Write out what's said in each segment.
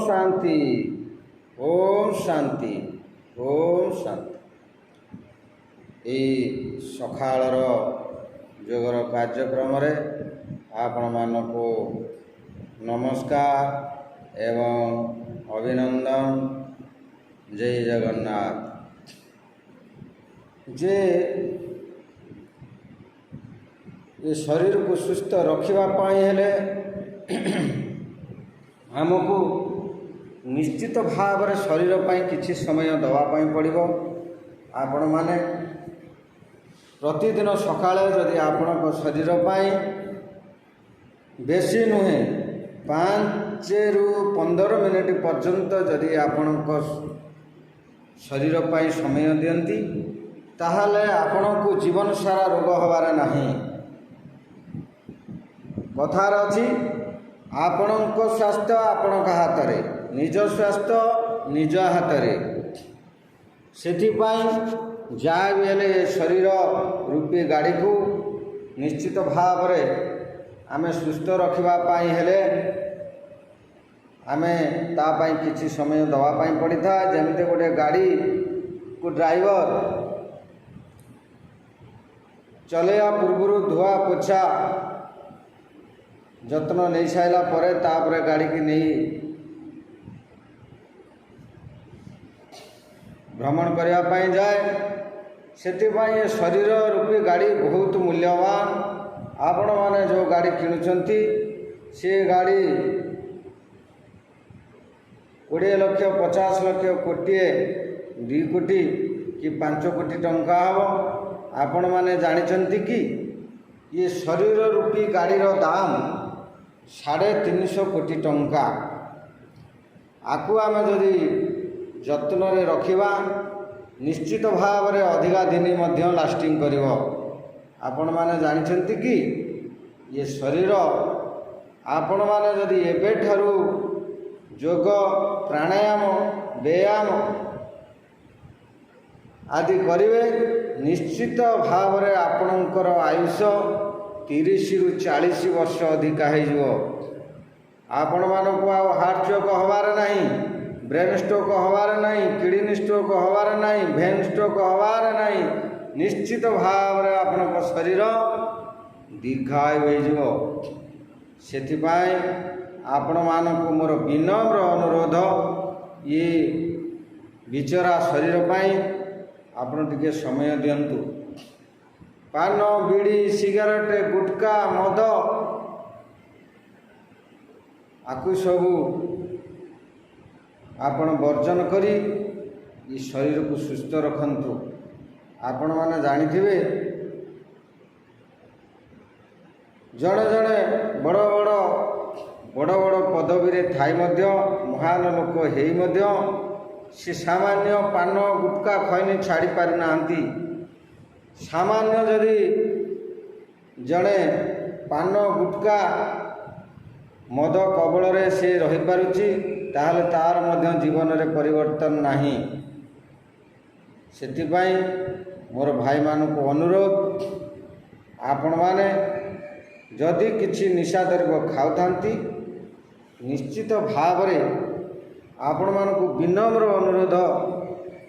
शांति ओम शांति ओम शांति। ये सकाळर जोगर कार्यक्रम रे आपण मानक नमस्कार एवं अभिनंदन। जय जगन्नाथ। जे ये शरीर को सुस्थ रखापी हेले आमको निश्चित भाव में शरीर पर किसी समय दवापाई पड़ो। आपण माने प्रतिदिन सकाळे जदि आपण शरीर पर बेसी नुहे 5 ରୁ 15 मिनिट पर्यंत जदि आपण शरीर पर समय दियंती ताहले आपण को जीवन सारा रोग हबार नहीं। कथार अच्छी आपण स्वास्थ्य आपण हाथ में, निज स्वास्थ्य निज हाथ में। से जहाँ भी हेले शरीर रूपी गाड़ी को निश्चित भाव आम सुस्थ रखापी हेले आमे तापाई किसी समय दवापाई पड़ी था। जमी गोटे गाड़ी को ड्राइवर चलैया पूर्व धुआ पोछा जत्न नहीं सारा परे तापर गाड़ी की नहीं भ्रमण करने जाए। से शरीर रूपी गाड़ी बहुत मूल्यवान। आपण माने जो गाड़ी किणुचंती से गाड़ी 20 लाख 50 लाख कोटिए 2 कोटी कि 5 कोटी टंका हम। आपण माने जानिचंती कि ये शरीर रूपी गाड़ीर दाम 350 कोटी टंका। आकु आम जदि जत्न रे रखिबा निश्चित भाव में अधिका दिन लास्टिंग करिवो। आपण माने जानिछंती कि ये शरीर आपण माने जदि एबे ठारू योग प्राणायाम व्यायाम आदि करिवे निश्चित भाव में आपणकर आयुष 30 ରୁ 40 वर्ष अधिका हो। आपण मानक हार्ट चोक हबार नहीं, ब्रेन स्ट्रोक हबार नहीं, किडनी स्ट्रोक हबार नहीं, भेन स्ट्रोक हबार नहीं। निश्चित भाव में आपण शरीर दीर्घायु हो। सेथिपाई आपण मानक मोर विनम्र अनुरोध ये बिचरा शरीर पाई आपण टिके समय दियंतु। पान बीड़ी सिगारेट गुटका मद आकु सबू आपण वर्जन करी ये शरीर को सुस्थ रखंतु। आपण माने जानिथिबे जड़े जड़े बड़ बड़ पदवी रे थाई मध्य महान लोक हेई मध्य से सामान्य पान गुटका खैनी छाड़ी पारि नांती। सामान्य जदि जड़े पान गुटका मद कबल रे से रही पारुची ताहले तार मध्य जीवन रे परिवर्तन नहीं। सेथिपाई मोर भाई मानक अनुरोध आपण माने जदि किछि निशा द्रव्य खाउथांती निश्चित भाव रे आपण मानक विनम्र अनुरोध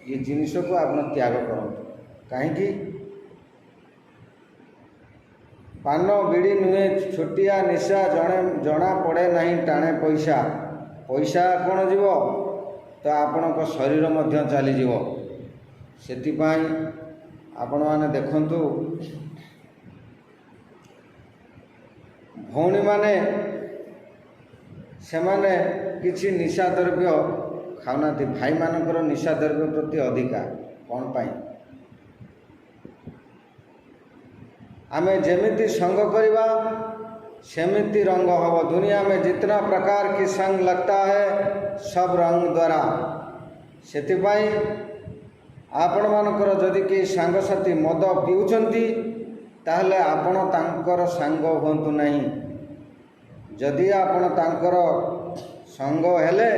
ये जिनिस को आपण त्याग करंतु। काहेकि पान बीड़ी नुहे छोटिया निशा जना पड़े नहीं टाणे पैसा पैसा कौन जीव तो आपण शरीर मध्य चली जीव। सेतिपाई आपण माने देखंतु भौणी माने से माने किछि निशा द्रव्य खाऊना। भाई मानकर निशा द्रव्य प्रति अधिका कौन पाई आमे जेमिति संग करिबा सेमिति रंग हब। दुनिया में जितना प्रकार की संग लगता है सब रंग द्वारा। सेतिपाई आपण मानकर जदि के सांग साथी मद पिउछंती ताहले आपण तांकर सांग होंतु नहीं। जदि आपण तांकर संग हेले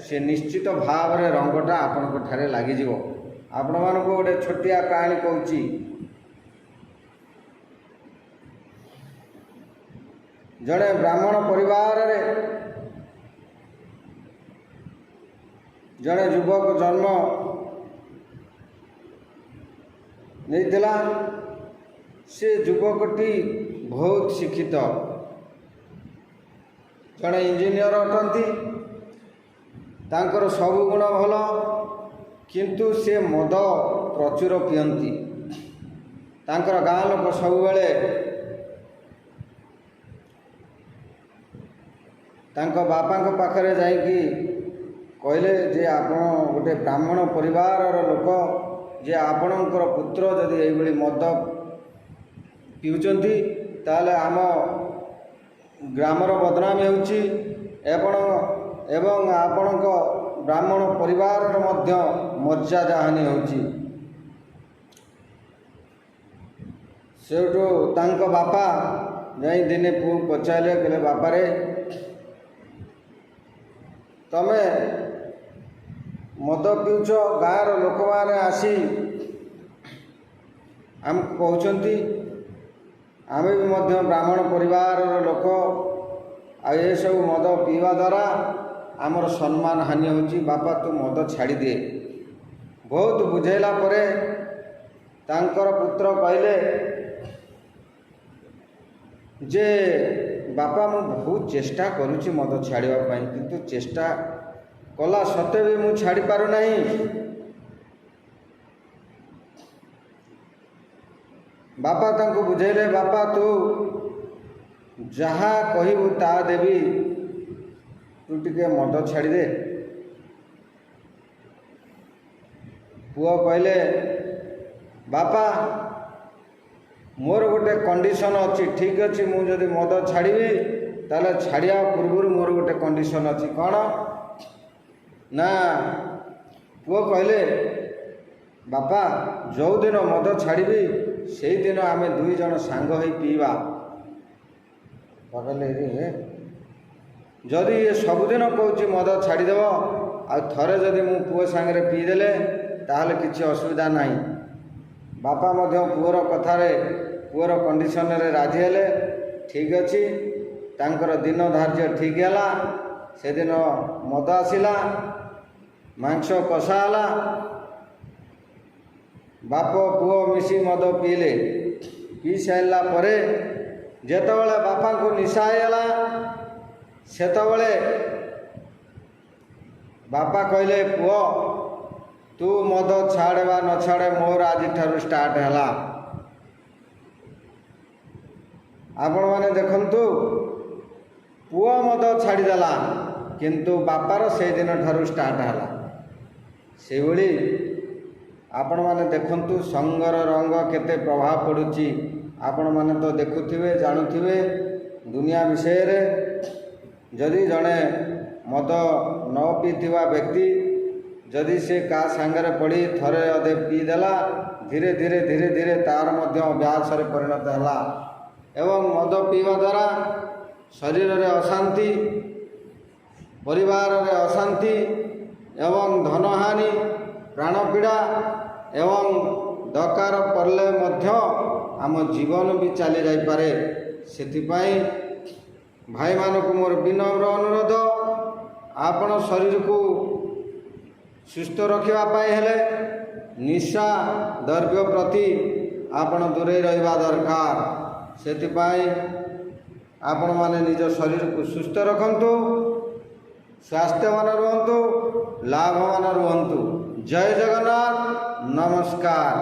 से निश्चित भाव में रंगटा आपण ठारे लागि जिवो। आपण मानको गोटे छोटिया कहानी कहूची। जड़े ब्राह्मण परिवार रे ଜଣେ ଯୁବକ ଜନ୍ମ ନେଇଥିଲା। ସେ ଯୁବକଟି ବହୁତ ଶିକ୍ଷିତ, ଜଣେ ଇଞ୍ଜିନିୟର ଅଟନ୍ତି। ତାଙ୍କର ସବୁ ଗୁଣ ଭଲ, କିନ୍ତୁ ସେ ମଦ ପ୍ରଚୁର ପିଅନ୍ତି। ତାଙ୍କର ଗାଁ ଲୋକ ସବୁବେଳେ ତାଙ୍କ ବାପାଙ୍କ ପାଖରେ ଯାଇକି କହିଲେ ଯେ ଆପଣ ଗୋଟେ ବ୍ରାହ୍ମଣ ପରିବାରର ଲୋକ, ଯେ ଆପଣଙ୍କର ପୁତ୍ର ଯଦି ଏଇଭଳି ମଦ ପିଉଛନ୍ତି ତାହେଲେ ଆମ ଗ୍ରାମର ବଦନାମ ହେଉଛି ଏବଂ ଆପଣଙ୍କ ବ୍ରାହ୍ମଣ ପରିବାରର ମଧ୍ୟ ମର୍ଯ୍ୟାଦା ହାନି ହେଉଛି। ସେଠୁ ତାଙ୍କ ବାପା ଯାଇ ଦିନେ ପୁଅକୁ ପଚାରିଲେ, କହିଲେ ବାପାରେ ତମେ ମଦ ପିଉଛ, ଗାଁର ଲୋକମାନେ ଆସି ଆମକୁ କହୁଛନ୍ତି, ଆମେ ବି ମଧ୍ୟ ବ୍ରାହ୍ମଣ ପରିବାରର ଲୋକ, ଆଉ ଏସବୁ ମଦ ପିଇବା ଦ୍ୱାରା ଆମର ସମ୍ମାନ ହାନି ହେଉଛି। ବାପା ତୁ ମଦ ଛାଡ଼ିଦିଏ। ବହୁତ ବୁଝେଇଲା ପରେ ତାଙ୍କର ପୁତ୍ର କହିଲେ ଯେ ବାପା ମୁଁ ବହୁତ ଚେଷ୍ଟା କରୁଛି ମଦ ଛାଡ଼ିବା ପାଇଁ, କିନ୍ତୁ ଚେଷ୍ଟା କଲା ସତ୍ତ୍ୱେ ବି ମୁଁ ଛାଡ଼ି ପାରୁନାହିଁ। ବାପା ତାଙ୍କୁ ବୁଝେଇଲେ, ବାପା ତୁ ଯାହା କହିବୁ ତାହା ଦେବି, ତୁ ଟିକେ ମଦ ଛାଡ଼ିଦେ। ପୁଅ କହିଲେ ବାପା ମୋର ଗୋଟେ କଣ୍ଡିସନ୍ ଅଛି। ଠିକ୍ ଅଛି, ମୁଁ ଯଦି ମଦ ଛାଡ଼ିବି ତାହେଲେ ଛାଡ଼ିବା ପୂର୍ବରୁ ମୋର ଗୋଟେ କଣ୍ଡିସନ୍ ଅଛି। କ'ଣ ନା, ପୁଅ କହିଲେ ବାପା ଯେଉଁଦିନ ମଦ ଛାଡ଼ିବି ସେଇଦିନ ଆମେ ଦୁଇ ଜଣ ସାଙ୍ଗ ହୋଇ ପିଇବା। କହିଲେ ଯଦି ଏ ସବୁଦିନ କହୁଛି ମଦ ଛାଡ଼ିଦେବ, ଆଉ ଥରେ ଯଦି ମୁଁ ପୁଅ ସାଙ୍ଗରେ ପିଇଦେଲେ ତାହେଲେ କିଛି ଅସୁବିଧା ନାହିଁ। ବାପା ମଧ୍ୟ ପୁଅର କଥାରେ, ପୁଅର କଣ୍ଡିସନରେ ରାଜି ହେଲେ। ଠିକ୍ ଅଛି, ତାଙ୍କର ଦିନ ଧାର୍ଯ୍ୟ ଠିକ୍ ହେଲା। ସେଦିନ ମଦ ଆସିଲା, ମାଂସ କଷା ହେଲା। ବାପ ପୁଅ ମିଶି ମଦ ପିଇଲେ। ପିଇ ସାରିଲା ପରେ ଯେତେବେଳେ ବାପାଙ୍କୁ ନିଶା ହେଇଗଲା, ସେତେବେଳେ ବାପା କହିଲେ ପୁଅ ତୁ ମଦ ଛାଡ଼େ ବା ନ ଛାଡ଼େ, ମୋର ଆଜିଠାରୁ ଷ୍ଟାର୍ଟ ହେଲା। ଆପଣମାନେ ଦେଖନ୍ତୁ, ପୁଅ ମଦ ଛାଡ଼ିଦେଲା, କିନ୍ତୁ ବାପାର ସେଇଦିନ ଠାରୁ ଷ୍ଟାର୍ଟ ହେଲା। ସେଇଭଳି ଆପଣମାନେ ଦେଖନ୍ତୁ ସଙ୍ଗର ରଙ୍ଗ କେତେ ପ୍ରଭାବ ପଡ଼ୁଛି। ଆପଣମାନେ ତ ଦେଖୁଥିବେ, ଜାଣୁଥିବେ ଦୁନିଆ ବିଷୟରେ। ଯଦି ଜଣେ ମଦ ନ ପିଇଥିବା ବ୍ୟକ୍ତି ଯଦି ସେ କାହା ସାଙ୍ଗରେ ପଡ଼ି ଥରେ ଅଧେ ପିଇଦେଲା, ଧୀରେ ଧୀରେ ଧୀରେ ଧୀରେ ତାର ମଧ୍ୟ ଅଭ୍ୟାସରେ ପରିଣତ ହେଲା। ଏବଂ ମଦ ପିଇବା ଦ୍ୱାରା ଶରୀରରେ ଅଶାନ୍ତି, ପରିବାରରେ ଅଶାନ୍ତି ଏବଂ ଧନହାନି, ପ୍ରାଣପୀଡ଼ା ଏବଂ ଦରକାର ପଡ଼ିଲେ ମଧ୍ୟ ଆମ ଜୀବନ ବି ଚାଲି ଯାଇପାରେ। ସେଥିପାଇଁ ଭାଇମାନଙ୍କୁ ମୋର ବିନମ୍ର ଅନୁରୋଧ, ଆପଣ ଶରୀରକୁ ସୁସ୍ଥ ରଖିବା ପାଇଁ ହେଲେ ନିଶା ଦ୍ରବ୍ୟ ପ୍ରତି ଆପଣ ଦୂରେଇ ରହିବା ଦରକାର। ସେଥିପାଇଁ ଆପଣମାନେ ନିଜ ଶରୀରକୁ ସୁସ୍ଥ ରଖନ୍ତୁ, ସ୍ୱାସ୍ଥ୍ୟବାନ ରୁହନ୍ତୁ, ଲାଭବାନ ରୁହନ୍ତୁ। ଜୟ ଜଗନ୍ନାଥ, ନମସ୍କାର।